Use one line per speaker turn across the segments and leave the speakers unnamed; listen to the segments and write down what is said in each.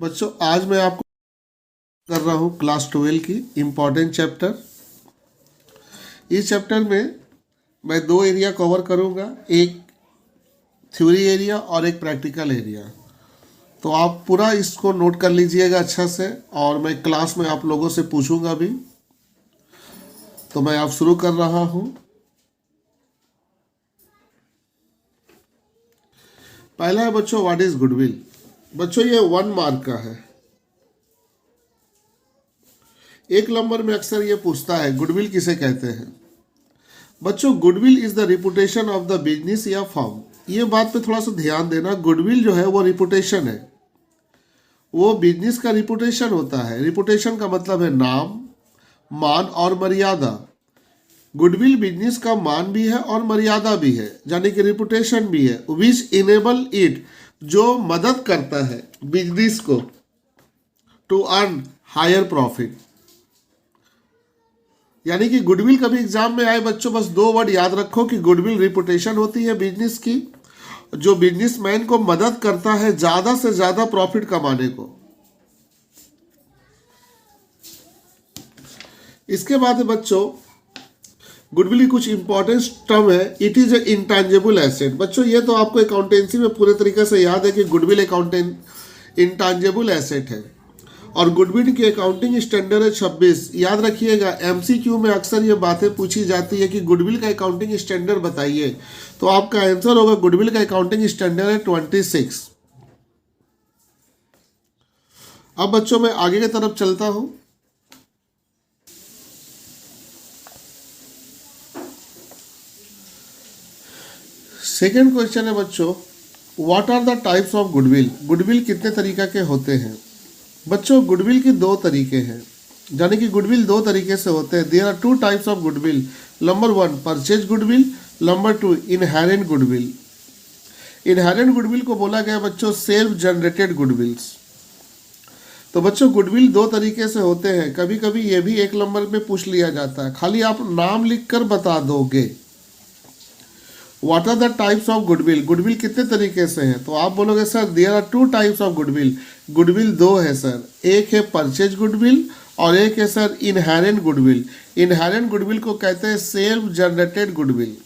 बच्चों आज मैं आपको कर रहा हूँ क्लास 12 की इम्पोर्टेंट चैप्टर। इस चैप्टर में मैं दो एरिया कवर करूँगा, एक थ्योरी एरिया और एक प्रैक्टिकल एरिया। तो आप पूरा इसको नोट कर लीजिएगा अच्छा से, और मैं क्लास में आप लोगों से पूछूंगा भी। तो मैं आप शुरू कर रहा हूँ। पहला है बच्चों, व्हाट इज गुडविल। बच्चों ये 1 मार्क का है। एक नंबर में अक्सर ये पूछता है गुडविल किसे कहते हैं। बच्चों goodwill is the reputation of the business या फर्म। ये बात पे थोड़ा सा ध्यान देना। गुडविल जो है वो रिपुटेशन है, वो बिजनेस का रिपुटेशन होता है। रिपुटेशन का मतलब है नाम, मान और मर्यादा। गुडविल बिजनेस का मान भी है और मर्यादा भी है, यानी कि रिपुटेशन भी है। विच इनेबल इट, जो मदद करता है बिजनेस को टू अर्न हायर प्रॉफिट। यानी कि गुडविल कभी एग्जाम में आए बच्चों, बस 2 वर्ड याद रखो कि गुडविल रिपुटेशन होती है बिजनेस की, जो बिजनेसमैन को मदद करता है ज्यादा से ज्यादा प्रॉफिट कमाने को। इसके बाद है बच्चों, गुडविल की कुछ इंपॉर्टेंट टर्म है। It is a intangible asset. बच्चों ये तो आपको अकाउंटेंसी में पूरे तरीके से याद है कि गुडविल इंटेंजिबल एसेट है, और गुडविल की अकाउंटिंग स्टैंडर्ड है 26। याद रखिएगा, एमसीक्यू में अक्सर ये बातें पूछी जाती है कि गुडविल का अकाउंटिंग स्टैंडर्ड बताइए, तो आपका आंसर होगा गुडविल का अकाउंटिंग स्टैंडर्ड है 26। अब बच्चों मैं आगे की तरफ चलता हूं। सेकेंड क्वेश्चन है बच्चों, what are the types of goodwill. Goodwill कितने तरीके के होते हैं। बच्चों गुडविल की 2 तरीके हैं, यानी कि गुडविल 2 तरीके से होते हैं। There are 2 types of goodwill. Number 1 purchase goodwill, number 2 inherent goodwill. Inherent goodwill को बोला गया बच्चों सेल्फ जनरेटेड गुडविल्स। तो बच्चों गुडविल 2 तरीके से होते हैं। कभी कभी ये भी 1 नंबर में पूछ लिया जाता है, खाली आप नाम लिखकर बता दोगे। What are the types of goodwill, goodwill कितने तरीके से हैं। तो आप बोलोगे sir there are 2 types of goodwill. Goodwill 2 है सर, एक है परचेज गुडविल और एक है sir inherent goodwill. Inherent goodwill को कहते हैं सेल्फ जनरेटेड गुडविल।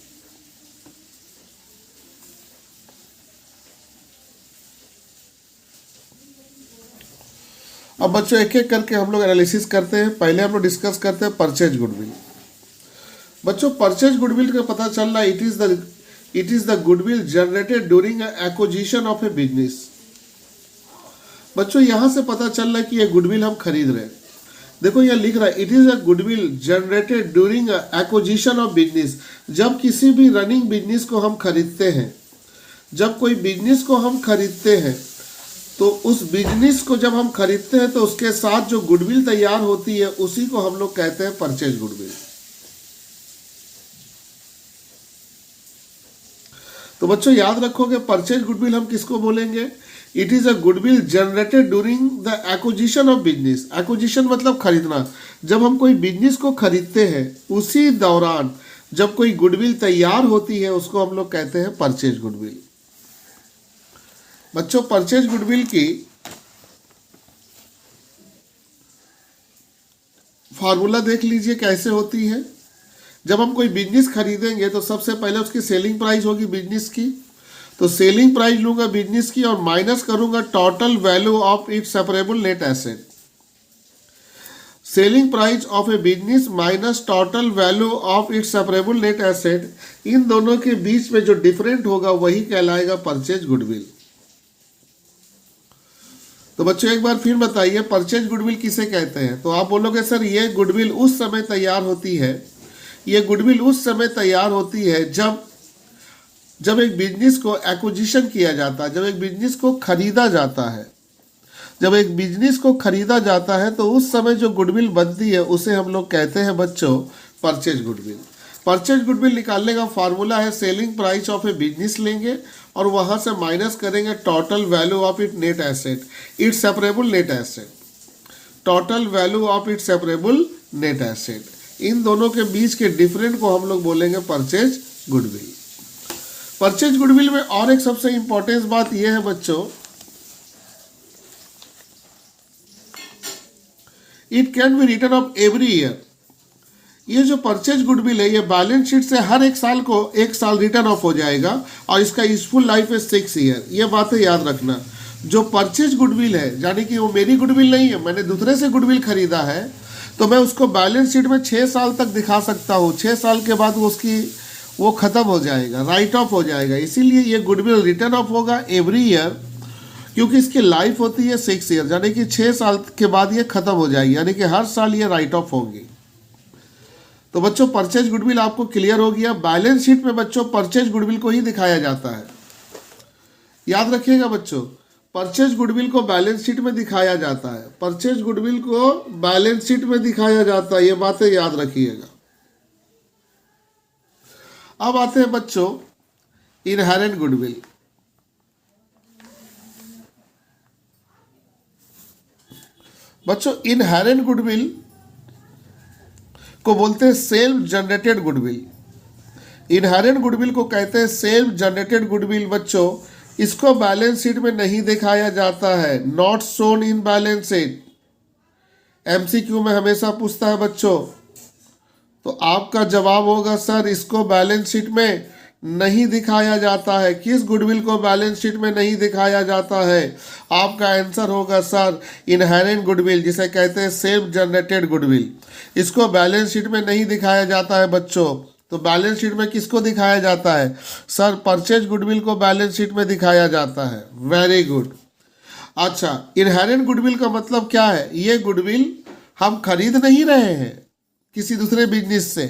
अब बच्चों एक एक करके हम लोग एनालिसिस करते हैं। पहले हम लोग डिस्कस करते हैं परचेज गुडविल। बच्चों परचेज गुडविल का पता चल रहा है it is the goodwill generated during acquisition of a business. बच्चों यहां से पता चल रहा है कि ये गुडविल हम खरीद रहे हैं। देखो यह लिख रहा है it is a goodwill generated during acquisition of business. जब किसी भी रनिंग बिजनेस को हम खरीदते हैं, जब कोई बिजनेस को हम खरीदते हैं, तो उस बिजनेस को जब हम खरीदते हैं तो उसके साथ जो गुडविल तैयार होती है उसी को हम लोग कहते हैं परचेज गुडविल। तो बच्चों याद रखोगे परचेज गुडविल हम किसको बोलेंगे। It is a goodwill generated during the acquisition of business. Acquisition मतलब खरीदना। जब हम कोई बिजनेस को खरीदते हैं उसी दौरान जब कोई गुडविल तैयार होती है उसको हम लोग कहते हैं परचेज गुडविल। बच्चों परचेज गुडविल की फार्मूला देख लीजिए कैसे होती है। जब हम कोई बिजनेस खरीदेंगे तो सबसे पहले उसकी सेलिंग प्राइस होगी बिजनेस की। तो सेलिंग प्राइस लूंगा बिजनेस की और माइनस करूंगा total value of its separable net asset. Selling price of a business minus total value of its separable net asset, इन दोनों के बीच में जो डिफरेंट होगा वही कहलाएगा परचेज गुडविल। तो बच्चों एक बार फिर बताइए परचेज गुडविल किसे कहते हैं। तो आप बोलोगे सर ये गुडविल उस समय तैयार होती है, ये गुडविल उस समय तैयार होती है जब एक बिजनेस को एक्विजिशन किया जाता है, जब एक बिजनेस को खरीदा जाता है। जब एक बिजनेस को खरीदा जाता है तो उस समय जो गुडविल बनती है उसे हम लोग कहते हैं बच्चों परचेज गुडविल। परचेज गुडविल निकालने का फार्मूला है selling price of a business लेंगे और वहां से माइनस करेंगे total value of it net asset, it separable net asset, total value of it separable net asset. इन दोनों के बीच के डिफरेंट को हम लोग बोलेंगे परचेज गुडविल। परचेज गुडविल में और एक सबसे इंपॉर्टेंट बात यह है बच्चों it can be return of every year. ये जो परचेज गुडविल है ये बैलेंस शीट से हर एक साल को एक साल रिटर्न ऑफ हो जाएगा और इसका यूजफुल लाइफ है 6 ईयर। ये बातें याद रखना। जो परचेज गुडविल है यानी कि वो मेरी गुडविल नहीं है, मैंने दूसरे से गुडविल खरीदा है, तो मैं उसको बैलेंस शीट में 6 साल तक दिखा सकता हूँ। 6 साल के बाद वो खत्म हो जाएगा, राइट ऑफ हो जाएगा। इसीलिए ये गुडविल रिटर्न ऑफ होगा एवरी ईयर, क्योंकि इसकी लाइफ होती है 6 ईयर, यानी कि 6 साल के बाद ये खत्म हो जाएगी, यानी कि हर साल ये राइट ऑफ होगी। तो बच्चों परचेज गुडविल आपको क्लियर हो गया। बैलेंस शीट में बच्चों परचेज गुडविल को ही दिखाया जाता है, याद रखिएगा बच्चों, परचेज गुडविल को बैलेंस शीट में दिखाया जाता है। परचेज गुडविल को बैलेंस शीट में दिखाया जाता है, ये बातें याद रखिएगा। अब आते हैं बच्चों इनहेरेंट गुडविल। बच्चों इनहेरेंट गुडविल को बोलते हैं self generated goodwill. Inherent goodwill को कहते हैं सेल्फ जनरेटेड गुडविल। बच्चों इसको बैलेंस शीट में नहीं दिखाया जाता है, not shown in balance sheet. MCQ में हमेशा पूछता है बच्चों, तो आपका जवाब होगा सर इसको बैलेंस शीट में नहीं दिखाया जाता है। किस गुडविल को बैलेंस शीट में नहीं दिखाया जाता है? आपका आंसर होगा सर इनहेरेंट गुडविल, जिसे कहते हैं सेल्फ जनरेटेड गुडविल। इसको बैलेंस शीट में नहीं दिखाया जाता है बच्चों। तो बैलेंस शीट में किसको दिखाया जाता है? सर परचेज गुडविल को बैलेंस शीट में दिखाया जाता है। Very good. अच्छा, इनहेरेंट गुडविल का मतलब क्या है? ये गुडविल हम खरीद नहीं रहे हैं किसी दूसरे बिजनेस से,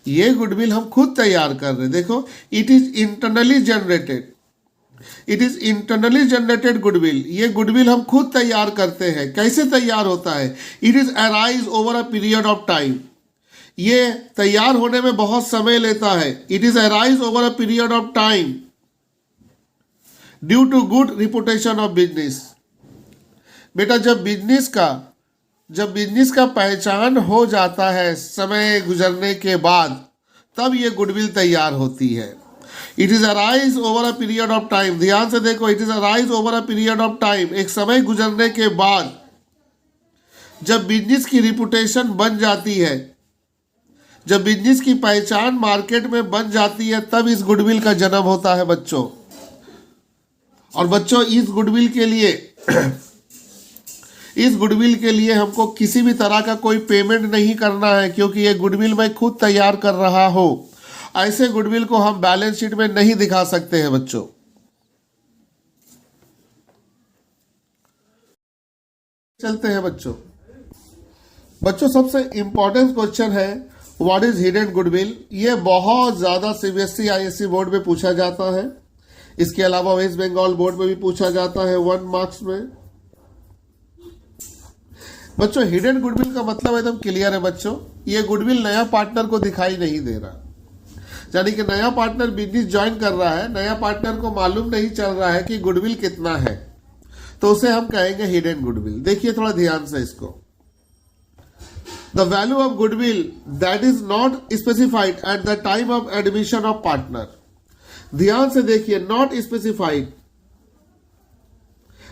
ये गुडविल हम खुद तैयार कर रहे हैं। देखो, it is internally generated, it is internally generated goodwill. ये गुडविल हम खुद तैयार करते हैं। कैसे तैयार होता है? It is arise over a period of time. ये तैयार होने में बहुत समय लेता है। It is arise over a period of time due to good reputation of business. बेटा जब बिजनेस का पहचान हो जाता है समय गुजरने के बाद, तब ये गुडविल तैयार होती है। It is arise over a period of time. ध्यान से देखो, it is arise over a period of time. एक समय गुजरने के बाद जब बिजनेस की रिपुटेशन बन जाती है, जब बिजनेस की पहचान मार्केट में बन जाती है, तब इस गुडविल का जन्म होता है बच्चों। और बच्चों इस गुडविल के लिए हमको किसी भी तरह का कोई पेमेंट नहीं करना है, क्योंकि ये गुडविल मैं खुद तैयार कर रहा हूं। ऐसे गुडविल को हम बैलेंस शीट में नहीं दिखा सकते हैं बच्चों। चलते हैं बच्चों सबसे इंपॉर्टेंट क्वेश्चन है व्हाट इज हिडन गुडविल। ये बहुत ज्यादा सीबीएसई आईएससी बोर्ड में पूछा जाता है। इसके अलावा वेस्ट बंगाल बोर्ड में भी पूछा जाता है 1 मार्क्स में। बच्चों हिडन गुडविल का मतलब एकदम क्लियर है बच्चों। ये गुडविल नया पार्टनर को दिखाई नहीं दे रहा, यानी कि नया पार्टनर बिजनेस ज्वाइन कर रहा है, नया पार्टनर को मालूम नहीं चल रहा है कि गुडविल कितना है, तो उसे हम कहेंगे हिडन गुडविल। देखिए थोड़ा ध्यान से इसको। The value of goodwill that is not specified at the time of admission of partner. ध्यान से देखिए, not specified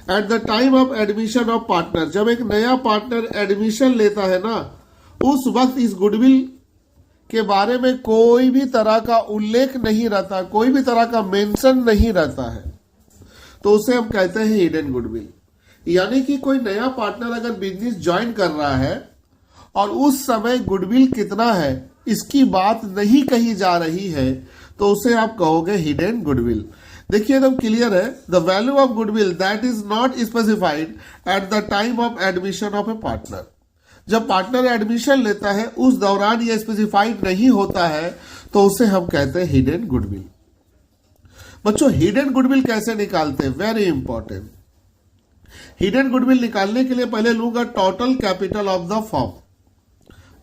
at the time of admission of partner. जब एक नया पार्टनर एडमिशन लेता है ना, उस वक्त इस गुडविल के बारे में कोई भी तरह का उल्लेख नहीं रहता, कोई भी तरह का मेंशन नहीं रहता है, तो उसे हम कहते हैं हिडन गुडविल। यानी कि कोई नया पार्टनर अगर बिजनेस ज्वाइन कर रहा है और उस समय गुडविल कितना है इसकी बात नहीं कही जा रही है, तो उसे आप कहोगे हिडन गुडविल। देखिए एकदम क्लियर है। The value of goodwill that is not specified at the time of admission of A partner. जब पार्टनर एडमिशन लेता है उस दौरान ये स्पेसिफाइड नहीं होता है, तो उसे हम कहते हैं हिडन गुडविल। बच्चों हिडन गुडविल कैसे निकालते हैं? Very important. हिडन गुडविल निकालने के लिए पहले लूंगा total capital of the firm,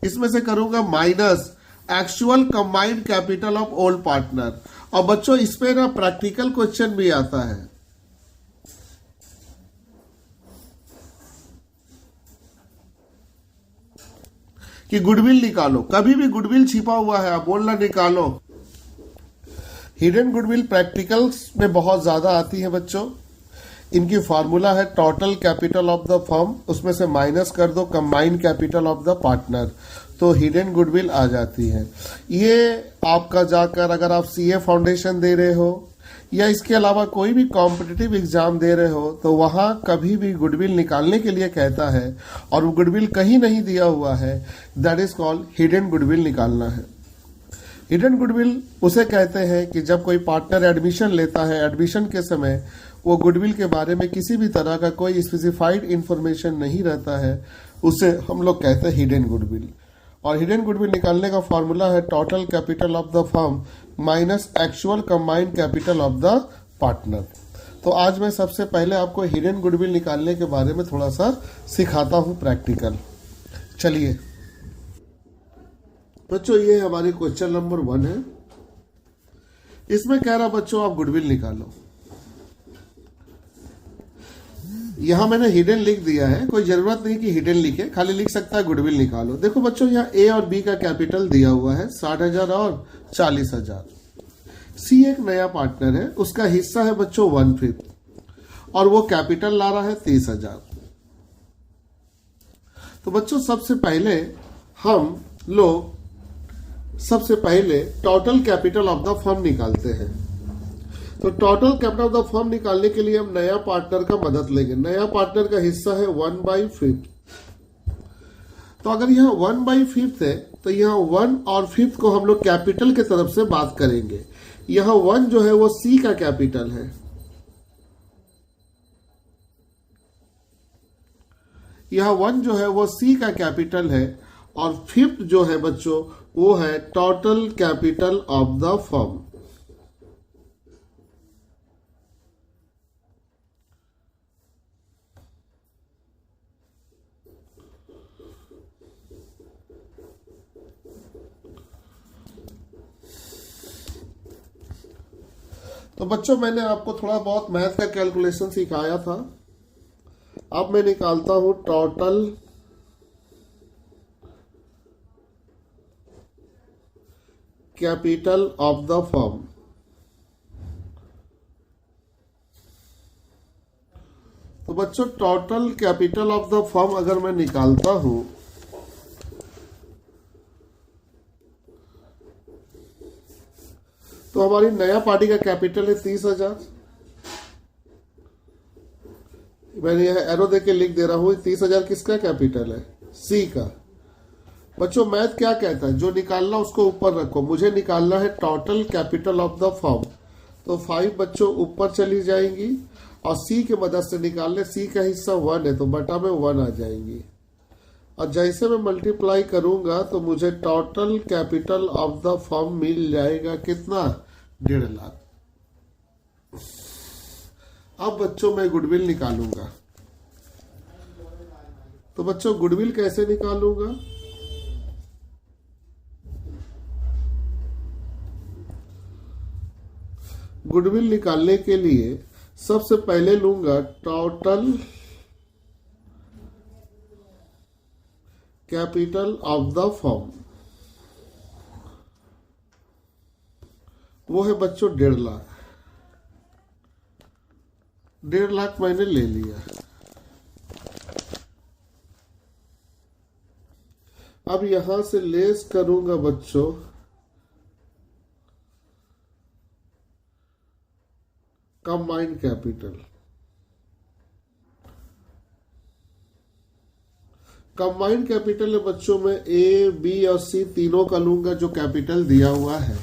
इसमें से करूंगा minus actual combined capital of old partner. और बच्चों इसमें ना प्रैक्टिकल क्वेश्चन भी आता है। कि गुडविल निकालो, कभी भी गुडविल छिपा हुआ है आप बोलना निकालो। हिडन गुडविल प्रैक्टिकल्स में बहुत ज्यादा आती है बच्चों। इनकी फार्मूला है total capital of the firm, उसमें से माइनस कर दो combined capital of the partner, तो हिडन गुडविल आ जाती है। ये आपका जाकर अगर आप सीए फाउंडेशन दे रहे हो या इसके अलावा कोई भी कॉम्पिटिटिव एग्जाम दे रहे हो तो वहां कभी भी गुडविल निकालने के लिए कहता है और वो गुडविल कहीं नहीं दिया हुआ है, that is called hidden goodwill निकालना है। हिडन गुडविल उसे कहते हैं कि जब कोई पार्टनर एडमिशन लेता है, एडमिशन के समय वो गुडविल के बारे में किसी भी तरह का कोई स्पेसिफाइड इंफॉर्मेशन नहीं रहता है, उसे हम लोग कहते हैं हिडन गुडविल। और हिडन गुडविल निकालने का फॉर्मूला है total capital of the firm minus actual combined capital of the partner. तो आज मैं सबसे पहले आपको हिडन गुडविल निकालने के बारे में थोड़ा सा सिखाता हूं प्रैक्टिकल। चलिए बच्चों, ये हमारे क्वेश्चन नंबर 1 है। इसमें कह रहा बच्चों आप गुडविल निकालो। यहां मैंने हिडन लिख दिया है, कोई जरूरत नहीं कि हिडन लिखे, खाली लिख सकता है गुडविल निकालो। देखो बच्चों, यहाँ ए और बी का कैपिटल दिया हुआ है 60,000 और 40,000। सी एक नया पार्टनर है, उसका हिस्सा है बच्चों 1/5 और वो कैपिटल ला रहा है 30,000। तो बच्चों सबसे पहले हम लोग total capital of the firm निकालते हैं। तो total capital of the firm निकालने के लिए हम नया पार्टनर का मदद लेंगे। नया पार्टनर का हिस्सा है 1/5। तो अगर यहाँ 1/5 है तो यहाँ 1 और 5 को हम लोग कैपिटल के तरफ से बात करेंगे। यहाँ 1 जो है वो सी का कैपिटल है, यहाँ 1 जो है वो सी का कैपिटल है और 5 जो है बच्चों वो है total capital of the firm. तो बच्चों मैंने आपको थोड़ा बहुत मैथ का कैलकुलेशन सिखाया था। अब मैं निकालता हूं total capital of the firm. तो बच्चों total capital of the firm अगर मैं निकालता हूं तो हमारी नया पार्टी का कैपिटल है 30,000। मैंने यह एरो देके लिख दे रहा हूं 30,000 किसका कैपिटल है? सी का। बच्चों मैथ क्या कहता है, जो निकालना उसको ऊपर रखो। मुझे निकालना है total capital of the firm, तो 5 बच्चों ऊपर चली जाएंगी और सी की मदद से निकालने, सी का हिस्सा 1 है तो बटा में 1 आ जाएंगी और जैसे मैं मल्टीप्लाई करूंगा तो मुझे total capital of the firm मिल जाएगा कितना? 1.5 लाख। अब बच्चों मैं गुडविल निकालूंगा। तो बच्चों गुडविल कैसे निकालूंगा? गुडविल निकालने के लिए सबसे पहले लूंगा total capital of the firm, वो है बच्चों 1.5 लाख। 1.5 लाख मैंने ले लिया। अब यहां से लेस करूंगा बच्चों कंबाइंड कैपिटल। कंबाइंड कैपिटल है बच्चों में ए, बी और सी तीनों का लूंगा जो कैपिटल दिया हुआ है।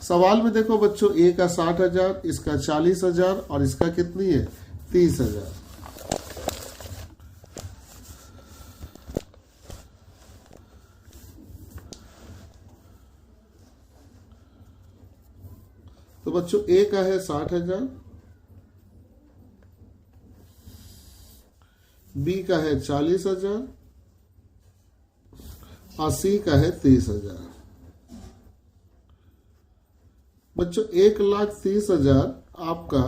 सवाल में देखो बच्चों, ए का 60,000, इसका 40,000 और इसका कितनी है? 30,000। तो बच्चों ए का है 60,000, बी का है 40,000 और सी का है 30,000। बच्चों 1,30,000 आपका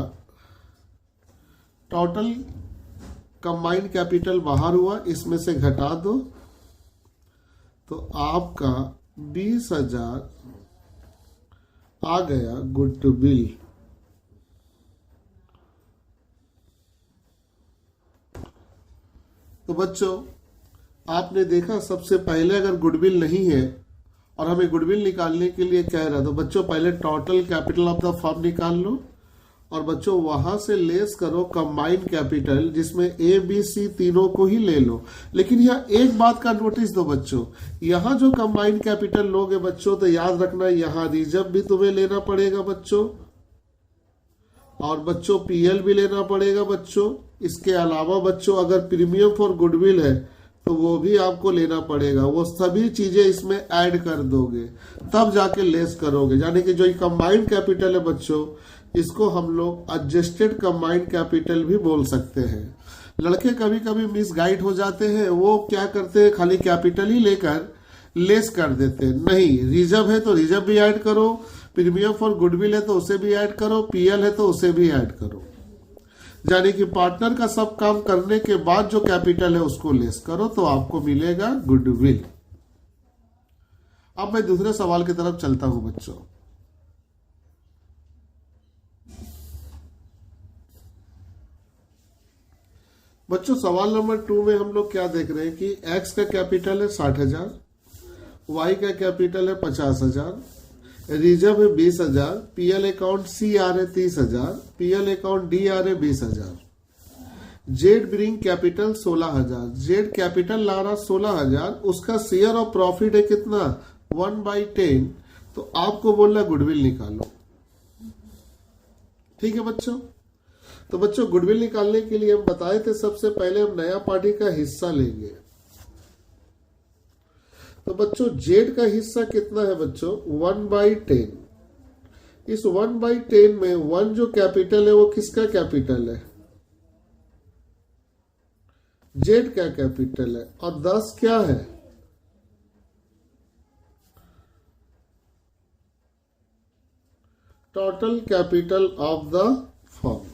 टोटल कंबाइंड कैपिटल बाहर हुआ, इसमें से घटा दो तो आपका 20,000 आ गया गुडविल। तो बच्चों आपने देखा, सबसे पहले अगर गुडविल नहीं है और हमें गुडविल निकालने के लिए कह रहा है, तो बच्चों पहले total capital of the firm निकाल लो और बच्चों वहां से लेस करो कंबाइंड कैपिटल, जिसमें ए बी सी तीनों को ही ले लो। लेकिन यहाँ एक बात का नोटिस दो बच्चों, यहाँ जो कंबाइंड कैपिटल लोगे बच्चों तो याद रखना यहाँ रिजर्व भी तुम्हें लेना पड़ेगा बच्चों, और बच्चों पीएल भी लेना पड़ेगा बच्चों। इसके अलावा बच्चों अगर प्रीमियम फॉर गुडविल है तो वो भी आपको लेना पड़ेगा। वो सभी चीजें इसमें ऐड कर दोगे तब जाके लेस करोगे। यानी कि जो कंबाइंड कैपिटल है बच्चों, इसको हम लोग एडजस्टेड कंबाइंड कैपिटल भी बोल सकते हैं। लड़के कभी कभी मिसगाइड हो जाते हैं, वो क्या करते हैं खाली कैपिटल ही लेकर लेस कर देते हैं। नहीं, रिजर्व है तो रिजर्व भी ऐड करो, प्रीमियम फॉर गुडविल है तो उसे भी ऐड करो, पीएल है तो उसे भी ऐड करो। यानी कि पार्टनर का सब काम करने के बाद जो कैपिटल है उसको लेस करो तो आपको मिलेगा गुडविल। अब मैं दूसरे सवाल की तरफ चलता हूं बच्चों। बच्चों सवाल नंबर 2 में हम लोग क्या देख रहे हैं कि एक्स का कैपिटल है 60,000, वाई का कैपिटल है 50,000, रिजर्व है 20,000, पीएल अकाउंट सी आ रहे 30,000, पीएल अकाउंट डी आ रहे 20,000। Z bring capital 16,000, Z capital ला रहा 16,000, उसका शेयर ऑफ प्रॉफिट है कितना 1/10, तो आपको बोलना गुडविल निकालो। ठीक है बच्चों, तो बच्चों गुडविल निकालने के लिए हम बताए थे सबसे पहले हम नया पार्टी का हिस्सा लेंगे। तो बच्चों जेड का हिस्सा कितना है बच्चों 1/10। इस 1/10 में 1 जो कैपिटल है वो किसका कैपिटल है, जेड का कैपिटल है, और 10 क्या है, total capital of the firm.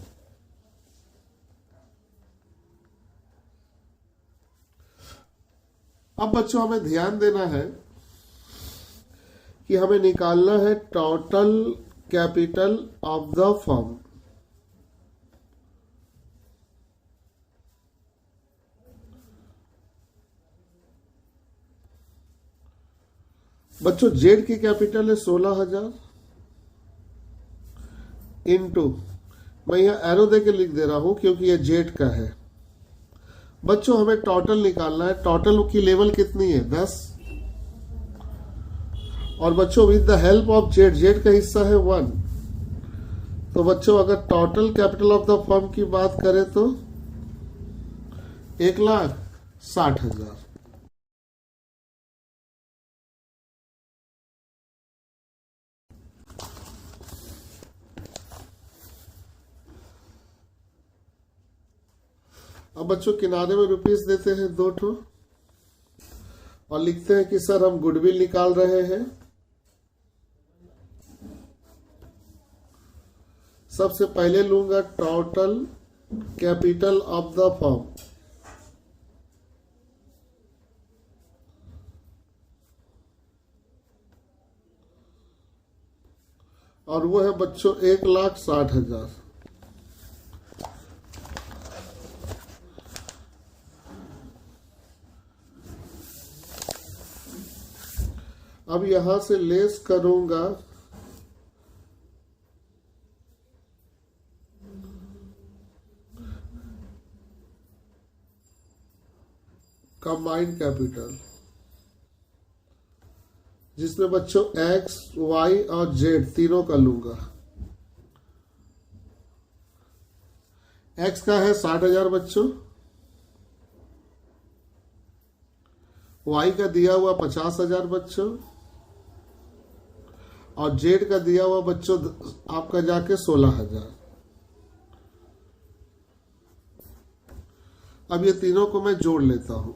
अब बच्चों हमें ध्यान देना है कि हमें निकालना है total capital of the firm. बच्चों जेड की कैपिटल है 16,000 इंटू, मैं यहां एरो देके लिख दे रहा हूं क्योंकि ये जेड का है। बच्चों हमें टोटल निकालना है, टोटल की लेवल कितनी है 10, और बच्चों with the help of Z, Z का हिस्सा है 1। तो बच्चों अगर total capital of the firm की बात करें तो 1,60,000। अब बच्चों किनारे में रुपीस देते हैं 2 ठो और लिखते हैं कि सर हम गुडविल निकाल रहे हैं। सबसे पहले लूंगा total capital of the firm, और वो है बच्चों 1,60,000। अब यहां से लेस करूंगा कंबाइंड कैपिटल, जिसमें बच्चों एक्स वाई और जेड तीनों का लूंगा। एक्स का है 60,000 बच्चों, वाई का दिया हुआ 50,000 बच्चों, और जेड का दिया हुआ बच्चों आपका जाके 16,000। अब ये तीनों को मैं जोड़ लेता हूं,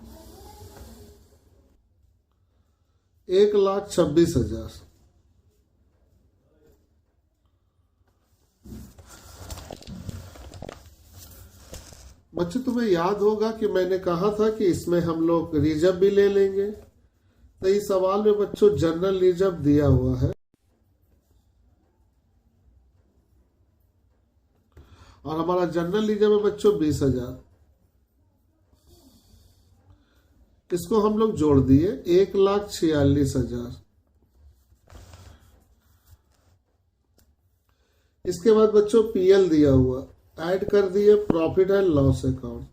1,26,000। बच्चों तुम्हें याद होगा कि मैंने कहा था कि इसमें हम लोग रिजर्व भी ले लेंगे। तो इस सवाल में बच्चों जनरल रिजर्व दिया हुआ है और हमारा जनरल रिजर्व है बच्चों 20,000। इसको हम लोग जोड़ दिए 1,46,000। इसके बाद बच्चों पीएल दिया हुआ, ऐड कर दिए प्रॉफिट एंड लॉस अकाउंट।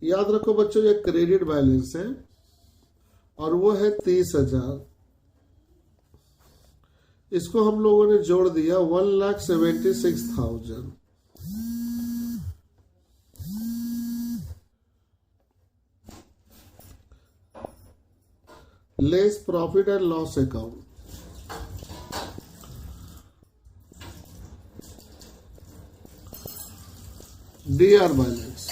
याद रखो बच्चों ये क्रेडिट बैलेंस है और वो है 30,000। इसको हम लोगों ने जोड़ दिया 1,76,000। Less profit and loss account. DR balance.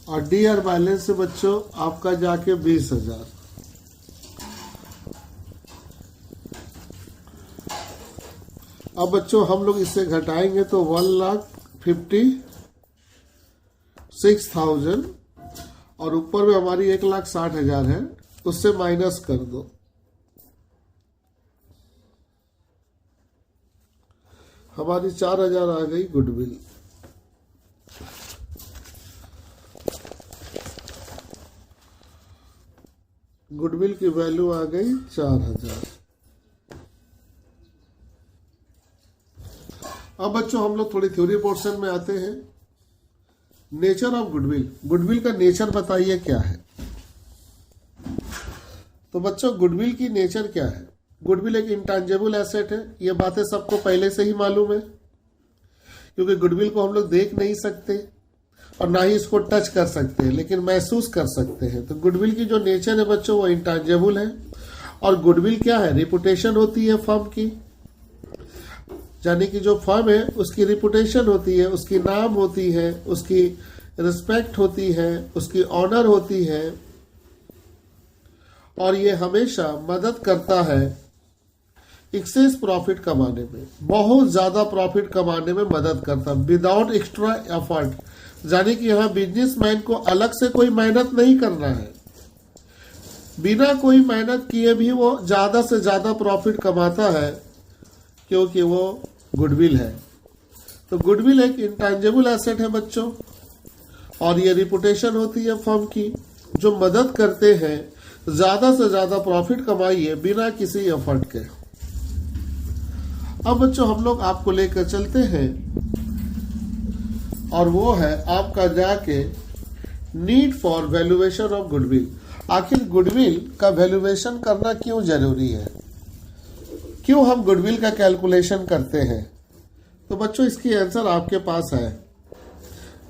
और डीआर बैलेंस से बच्चों आपका जाके 20,000। अब बच्चों हम लोग इससे घटाएंगे तो 1,56,000 और ऊपर में हमारी 1,60,000 है, उससे माइनस कर दो। हमारी 4,000 आ गई गुडविल। गुडविल की वैल्यू आ गई 4,000। अब बच्चों हम लोग थोड़ी थ्योरी पोर्शन में आते हैं। Nature of goodwill. गुडविल का नेचर बताइए क्या है। तो बच्चों गुडविल की नेचर क्या है। गुडविल एक इंटेंजिबल एसेट है, ये बातें सबको पहले से ही मालूम है, क्योंकि गुडविल को हम लोग देख नहीं सकते और ना ही इसको टच कर सकते हैं, लेकिन महसूस कर सकते हैं। तो गुडविल की जो नेचर है बच्चों वो इंटेंजिबल है। और गुडविल क्या है, रिपुटेशन होती है फर्म की, यानी कि जो फर्म है उसकी रिपुटेशन होती है, उसकी नाम होती है, उसकी रिस्पेक्ट होती है, उसकी ऑनर होती है। और ये हमेशा मदद करता है एक्सेस प्रॉफिट कमाने में, बहुत ज्यादा प्रॉफिट कमाने में मदद करता है विदाउट एक्स्ट्रा एफर्ट। यानी कि यहाँ बिजनेसमैन को अलग से कोई मेहनत नहीं करना है, बिना कोई मेहनत किए भी वो ज्यादा से ज्यादा प्रॉफिट कमाता है, क्योंकि वो गुडविल है। तो गुडविल एक इंटेंजिबल एसेट है बच्चों, और ये रिपुटेशन होती है फर्म की, जो मदद करते हैं ज्यादा से ज्यादा प्रॉफिट कमाइए बिना किसी एफर्ट के। अब बच्चों हम लोग आपको लेकर चलते हैं, और वो है आपका जाके need for valuation of goodwill. आखिर गुडविल का वैल्यूएशन करना क्यों जरूरी है, क्यों हम गुडविल का कैलकुलेशन करते हैं। तो बच्चों इसकी आंसर आपके पास है।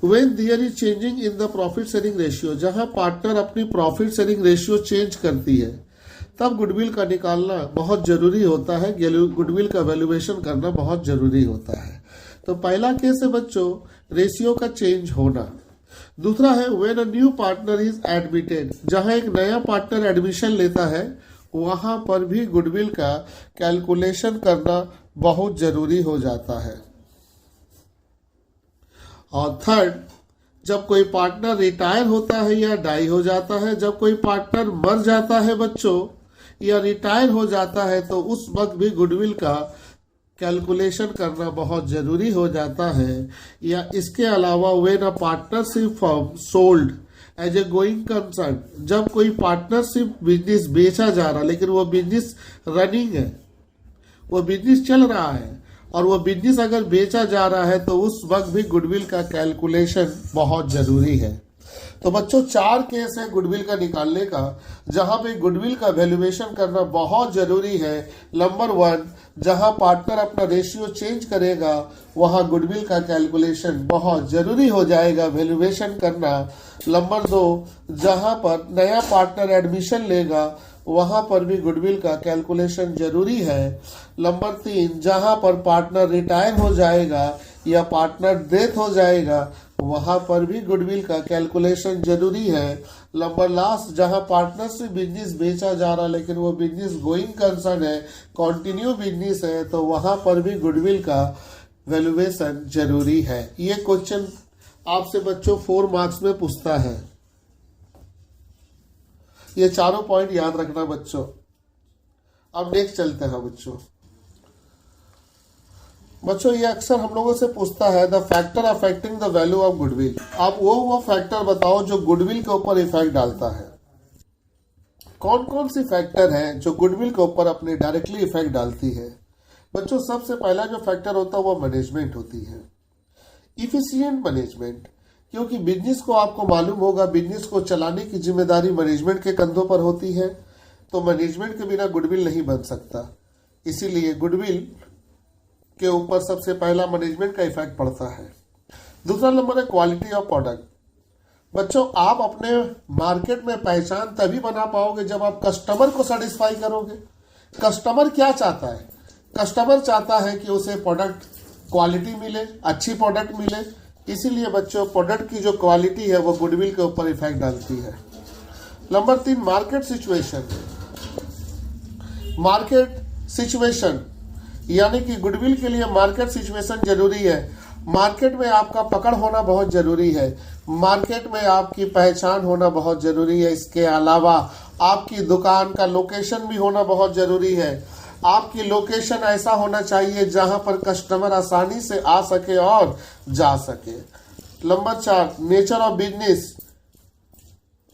When there is changing in the profit sharing ratio, जहां पार्टनर अपनी प्रॉफिट शेयरिंग रेशियो चेंज करती है, तब गुडविल का निकालना बहुत जरूरी होता है, गुडविल का वैल्यूएशन करना बहुत जरूरी होता है। तो पहला केस है बच्चों रेशियो का चेंज होना। दूसरा है when a new partner is admitted, जहां एक नया पार्टनर एडमिशन लेता है, वहां पर भी गुडविल का कैलकुलेशन करना बहुत जरूरी हो जाता है। और थर्ड, जब कोई पार्टनर रिटायर होता है या डाई हो जाता है, जब कोई पार्टनर मर जाता है बच्चों या रिटायर हो जाता है, तो उस वक्त भी गुडविल का कैलकुलेशन करना बहुत जरूरी हो जाता है। या इसके अलावा when a partnership firm sold as a going concern, जब कोई पार्टनरशिप बिजनेस बेचा जा रहा लेकिन वो बिजनेस रनिंग है, वो बिजनेस चल रहा है और वो बिजनेस अगर बेचा जा रहा है, तो उस वक्त भी गुडविल का कैलकुलेशन बहुत जरूरी है। तो बच्चों 4 केस है गुडविल का निकालने का, जहां पे गुडविल का वैल्यूएशन करना बहुत जरूरी है। नंबर 1, जहां पार्टनर अपना रेशियो चेंज करेगा, वहां गुडविल का कैलकुलेशन बहुत जरूरी हो जाएगा वैल्यूएशन करना। नंबर 2, जहां पर नया पार्टनर एडमिशन लेगा, वहां पर भी गुडविल का कैलकुलेशन जरूरी है। नंबर 3, जहां पर पार्टनर रिटायर हो जाएगा या पार्टनर डेथ हो जाएगा, वहां पर भी गुडविल का कैलकुलेशन जरूरी है। नंबर लास्ट, जहां पार्टनर से बिजनेस बेचा जा रहा लेकिन वो बिजनेस गोइंग कंसर्न है, कंटिन्यू बिजनेस है, तो वहां पर भी गुडविल का वैल्यूएशन जरूरी है। ये क्वेश्चन आपसे बच्चों 4 मार्क्स में पूछता है। ये चारों पॉइंट याद रखना बच्चों। अब नेक्स्ट चलते हैं बच्चों ये अक्सर हम लोगों से पूछता है the factor affecting the value of goodwill. आप वो फैक्टर बताओ जो गुडविल के ऊपर इफेक्ट डालता है। कौन कौन सी फैक्टर है जो गुडविल के ऊपर अपने डायरेक्टली इफेक्ट डालती है? बच्चों सबसे पहला जो फैक्टर होता है वो मैनेजमेंट होती है, इफिशिएंट मैनेजमेंट। क्योंकि बिजनेस को आपको मालूम होगा बिजनेस को चलाने की जिम्मेदारी मैनेजमेंट के कंधों पर होती है, तो मैनेजमेंट के बिना गुडविल नहीं बन सकता। इसीलिए गुडविल के ऊपर सबसे पहला मैनेजमेंट का इफेक्ट पड़ता है। दूसरा नंबर है क्वालिटी ऑफ प्रोडक्ट। बच्चों आप अपने मार्केट में पहचान तभी बना पाओगे जब आप कस्टमर को सेटिस्फाई करोगे। कस्टमर क्या चाहता है? कस्टमर चाहता है कि उसे प्रोडक्ट क्वालिटी मिले, अच्छी प्रोडक्ट मिले। इसीलिए बच्चों प्रोडक्ट की जो क्वालिटी है वो गुडविल के ऊपर इफेक्ट डालती है। Number 3 market situation. Market situation यानी कि गुडविल के लिए मार्केट सिचुएशन जरूरी है। मार्केट में आपका पकड़ होना बहुत जरूरी है, मार्केट में आपकी पहचान होना बहुत जरूरी है। इसके अलावा आपकी दुकान का लोकेशन भी होना बहुत जरूरी है। आपकी लोकेशन ऐसा होना चाहिए जहां पर कस्टमर आसानी से आ सके और जा सके। Number 4 nature of business.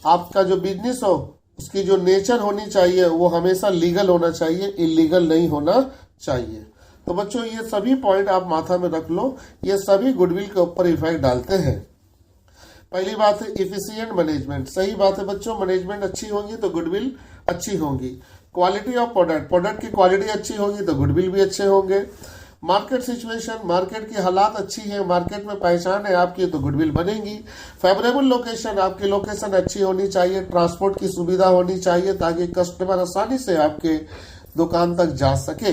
आपका जो बिजनेस हो उसकी जो नेचर होनी चाहिए वो हमेशा लीगल होना चाहिए, इलीगल नहीं होना चाहिए। तो बच्चों ये सभी पॉइंट आप माथा में रख लो, ये सभी गुडविल के ऊपर इफेक्ट डालते हैं। पहली बात है इफिशिएंट मैनेजमेंट। सही बात है बच्चों, मैनेजमेंट अच्छी होगी तो गुडविल अच्छी होगी। क्वालिटी ऑफ प्रोडक्ट, प्रोडक्ट की क्वालिटी अच्छी होगी तो गुडविल भी अच्छे होंगे। मार्केट सिचुएशन, मार्केट की हालात अच्छी है, मार्केट में पहचान है आपकी तो गुडविल बनेगी। फेवरेबल लोकेशन, आपकी लोकेशन अच्छी होनी चाहिए, ट्रांसपोर्ट की सुविधा होनी चाहिए ताकि कस्टमर आसानी से आपके दुकान तक जा सके।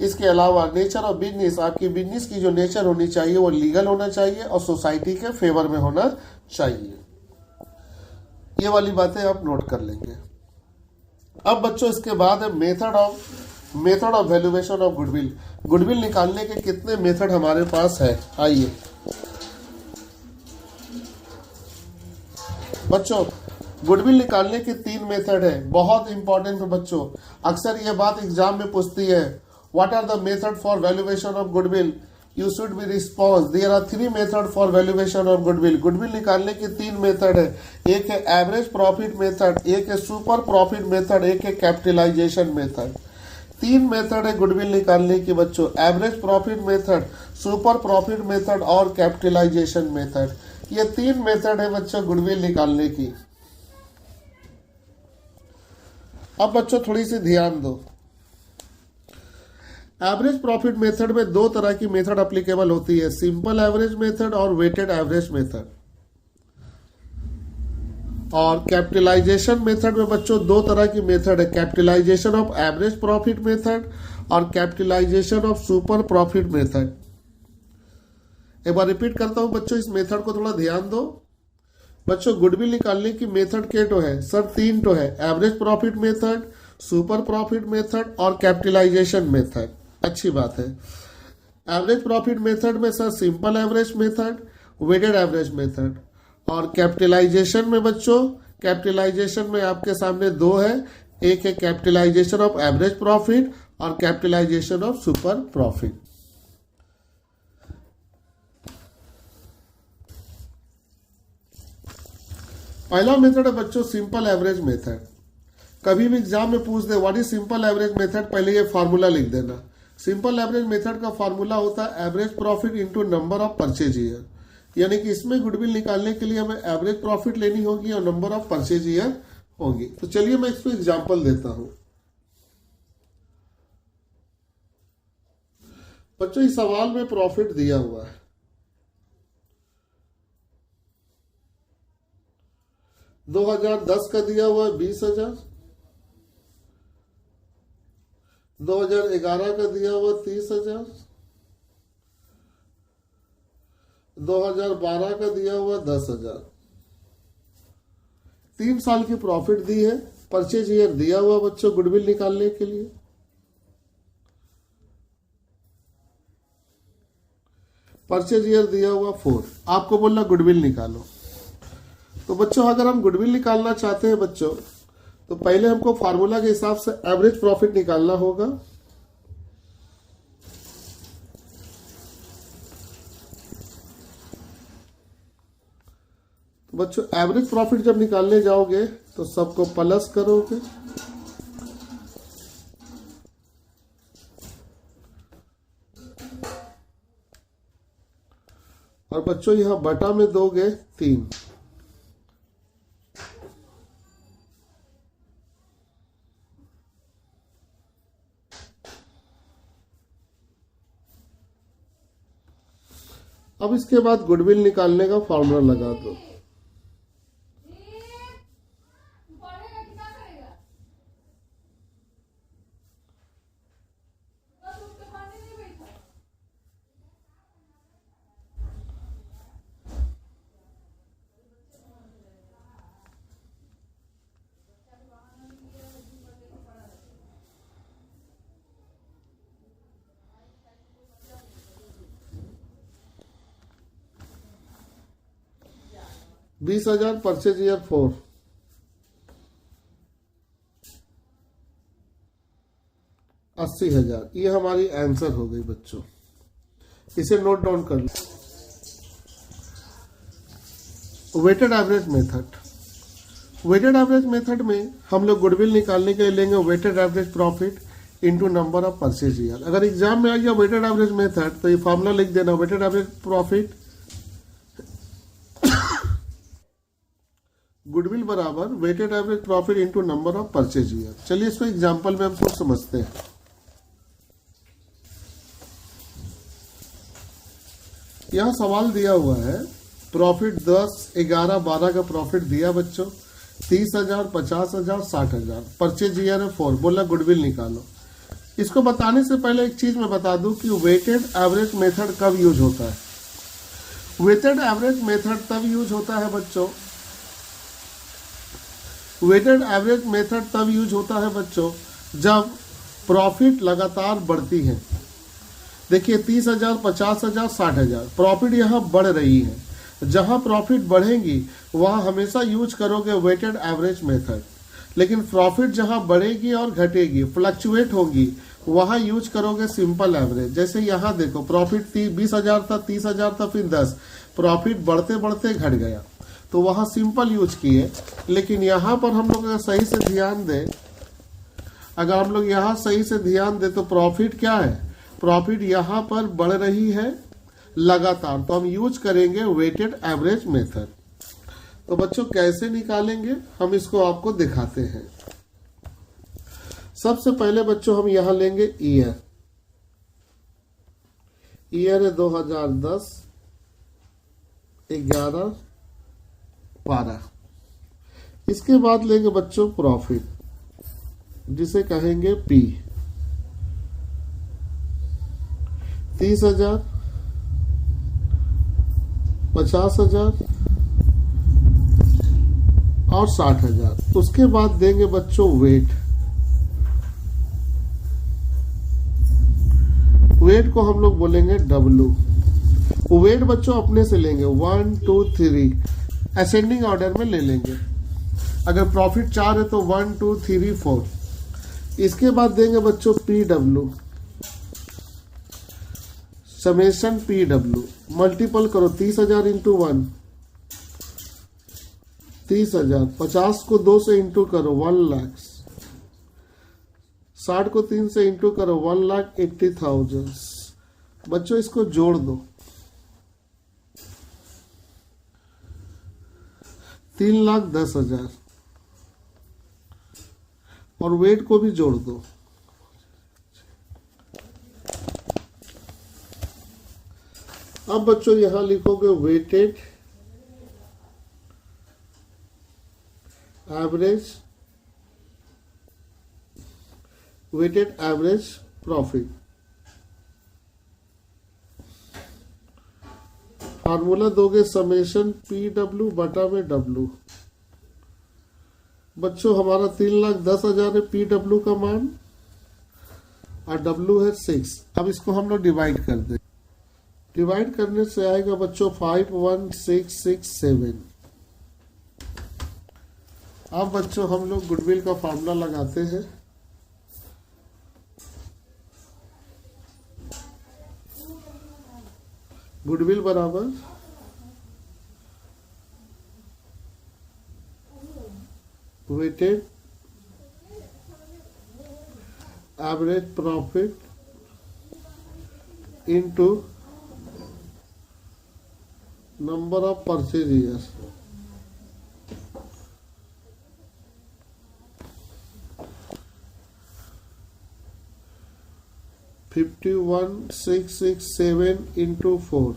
इसके अलावा नेचर ऑफ बिजनेस, आपकी बिजनेस की जो नेचर होनी चाहिए वो लीगल होना चाहिए और सोसाइटी के फेवर में होना चाहिए। ये वाली बातें आप नोट कर लेंगे। अब बच्चों इसके बाद है method of valuation of goodwill. Goodwill निकालने के कितने मेथड हमारे पास है, आइए बच्चों। गुडविल निकालने के 3 मेथड है, बहुत इंपॉर्टेंट है बच्चों। अक्सर ये बात एग्जाम में पूछती है, what are the method for valuation of goodwill? You should be response there are 3 method for valuation of goodwill. Goodwill निकालने की 3 मेथड है। एक है एवरेज प्रॉफिट मेथड, एक है सुपर प्रॉफिट मेथड, एक है कैपिटलाइजेशन मेथड। 3 मेथड है गुडविल निकालने की बच्चों, average profit method, super profit method और कैपिटलाइजेशन मेथड। ये 3 मेथड है बच्चों गुडविल निकालने की। अब बच्चों थोड़ी सी ध्यान दो। एवरेज प्रॉफिट मेथड में 2 तरह की मेथड एप्लीकेबल होती है, सिंपल एवरेज मेथड और वेटेड एवरेज मेथड। और कैपिटलाइजेशन मेथड में बच्चों 2 तरह की मेथड है, capitalization of average profit method और capitalization of super profit method. एक बार रिपीट करता हूं बच्चों, इस मेथड को थोड़ा ध्यान दो। बच्चों गुडविल निकालने की मेथड के तो है सर 3 तो है, average profit method, super profit method और कैपिटलाइजेशन मेथड। अच्छी बात है। एवरेज प्रॉफिट मेथड में sir simple average method, weighted average method. और कैपिटलाइजेशन में बच्चों, कैपिटलाइजेशन में आपके सामने 2 है, एक है कैपिटलाइजेशन ऑफ एवरेज प्रॉफिट और कैपिटलाइजेशन ऑफ सुपर प्रॉफिट। पहला मेथड है बच्चों सिंपल एवरेज मेथड। कभी भी एग्जाम में पूछ दे what is simple average method, पहले ये फार्मूला लिख देना। सिंपल एवरेज मेथड का फार्मूला होता है average profit into number of purchase year. यानी कि इसमें गुडविल निकालने के लिए हमें एवरेज प्रॉफिट लेनी होगी और नंबर ऑफ परचेज ईयर होगी। तो चलिए मैं इसको एग्जांपल देता हूं बच्चों। इस सवाल में प्रॉफिट दिया हुआ है, दो 2010 का दिया हुआ है 20,000, 2011 का दिया हुआ 30,000, 2012 का दिया हुआ 10,000। 3 साल की प्रॉफिट दी है, परचेज ईयर दिया हुआ बच्चों गुडविल निकालने के लिए। परचेज ईयर दिया हुआ 4, आपको बोलना गुडविल निकालो। तो बच्चों अगर हम गुडविल निकालना चाहते हैं बच्चों तो पहले हमको फार्मूला के हिसाब से एवरेज प्रॉफिट निकालना होगा। तो बच्चों एवरेज प्रॉफिट जब निकालने जाओगे तो सबको प्लस करोगे, और बच्चों यहां बटा में दोगे 3। अब इसके बाद गुडविल निकालने का फॉर्मूला लगा दो। $20,000 परचेज ईयर 4, $80,000। ये हमारी आंसर हो गई बच्चों, इसे नोट डाउन कर लो। Weighted average method, weighted average method में हम लोग गुडविल निकालने के लिए लेंगे weighted average profit into number of purchase year. अगर एग्जाम में आ गया वेटेड एवरेज मेथड तो ये फॉर्मूला लिख देना, वेटेड एवरेज प्रॉफिट गुडविल बराबर weighted average profit into number of purchase year. चलिए इसको एग्जांपल में हम सब समझते हैं। यहां सवाल दिया हुआ है प्रॉफिट 10, 11, 12 का प्रॉफिट दिया बच्चों, 30,000, 50,000, 60,000, परचेज ईयर है 4, बोला गुडविल निकालो। इसको बताने से पहले एक चीज मैं बता दूं कि वेटेड एवरेज मेथड कब यूज होता है। वेटेड एवरेज मेथड तब यूज होता है बच्चों, वेटेड एवरेज मेथड तब यूज होता है बच्चों जब प्रॉफिट लगातार बढ़ती है। देखिए 30,000, 50,000, 60,000 प्रॉफिट यहाँ बढ़ रही है। जहां प्रॉफिट बढ़ेगी वहां हमेशा यूज करोगे वेटेड एवरेज मेथड, लेकिन प्रॉफिट जहां बढ़ेगी और घटेगी, फ्लक्चुएट होगी, वहां यूज करोगे सिंपल एवरेज। जैसे यहाँ देखो प्रॉफिट 20,000 था, 30,000 था, फिर 10, प्रॉफिट बढ़ते बढ़ते घट गया, तो वहां सिंपल यूज किए। लेकिन यहां पर हम लोग अगर सही से ध्यान दें, अगर हम लोग यहां सही से ध्यान दें तो प्रॉफिट क्या है, प्रॉफिट यहां पर बढ़ रही है लगातार, तो हम यूज करेंगे वेटेड एवरेज मेथड। तो बच्चों कैसे निकालेंगे हम इसको आपको दिखाते हैं। सबसे पहले बच्चों हम यहां लेंगे ईयर, ईयर है 2010, 11, 12। इसके बाद लेंगे बच्चों प्रॉफिट, जिसे कहेंगे पी, 30,000, 50,000 और 60,000। उसके बाद देंगे बच्चों वेट, वेट को हम लोग बोलेंगे डब्लू। वेट बच्चों अपने से लेंगे 1, 2, 3 असेंडिंग ऑर्डर में ले लेंगे। अगर प्रॉफिट 4 है तो 1, 2, 3, 4। इसके बाद देंगे बच्चों P W, summation P W, multiple करो 30,000 इंटू 1, 30,000, 50 को 2 से इंटू करो 1 लाख, 60 को 3 से इंटू करो 1,80,000। बच्चों इसको जोड़ दो, 3,10,000, और वेट को भी जोड़ दो। अब बच्चों यहां लिखोगे weighted average, weighted average profit. Formula दोगे समेशन पी डब्ल्यू बटा में डब्ल्यू। बच्चों हमारा 3,10,000 है पी डब्ल्यू का मान, और डब्ल्यू है 6। अब इसको हम लोग डिवाइड कर दें, डिवाइड करने से आएगा बच्चों 5,1667। अब बच्चों हम लोग गुडविल का फॉर्मूला लगाते हैं। गुडविल बराबर weighted average profit into number of purchase years. $51,667 into 4।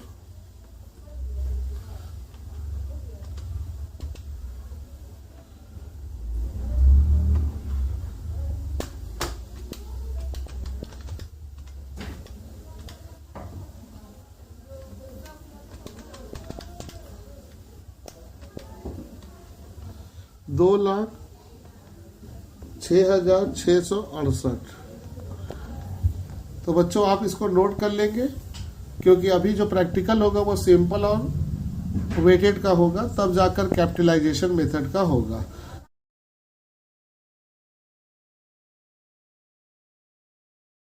$2,06,668। तो बच्चों आप इसको नोट कर लेंगे, क्योंकि अभी जो प्रैक्टिकल होगा वो सिंपल और वेटेड का होगा, तब जाकर कैपिटलाइजेशन मेथड का होगा।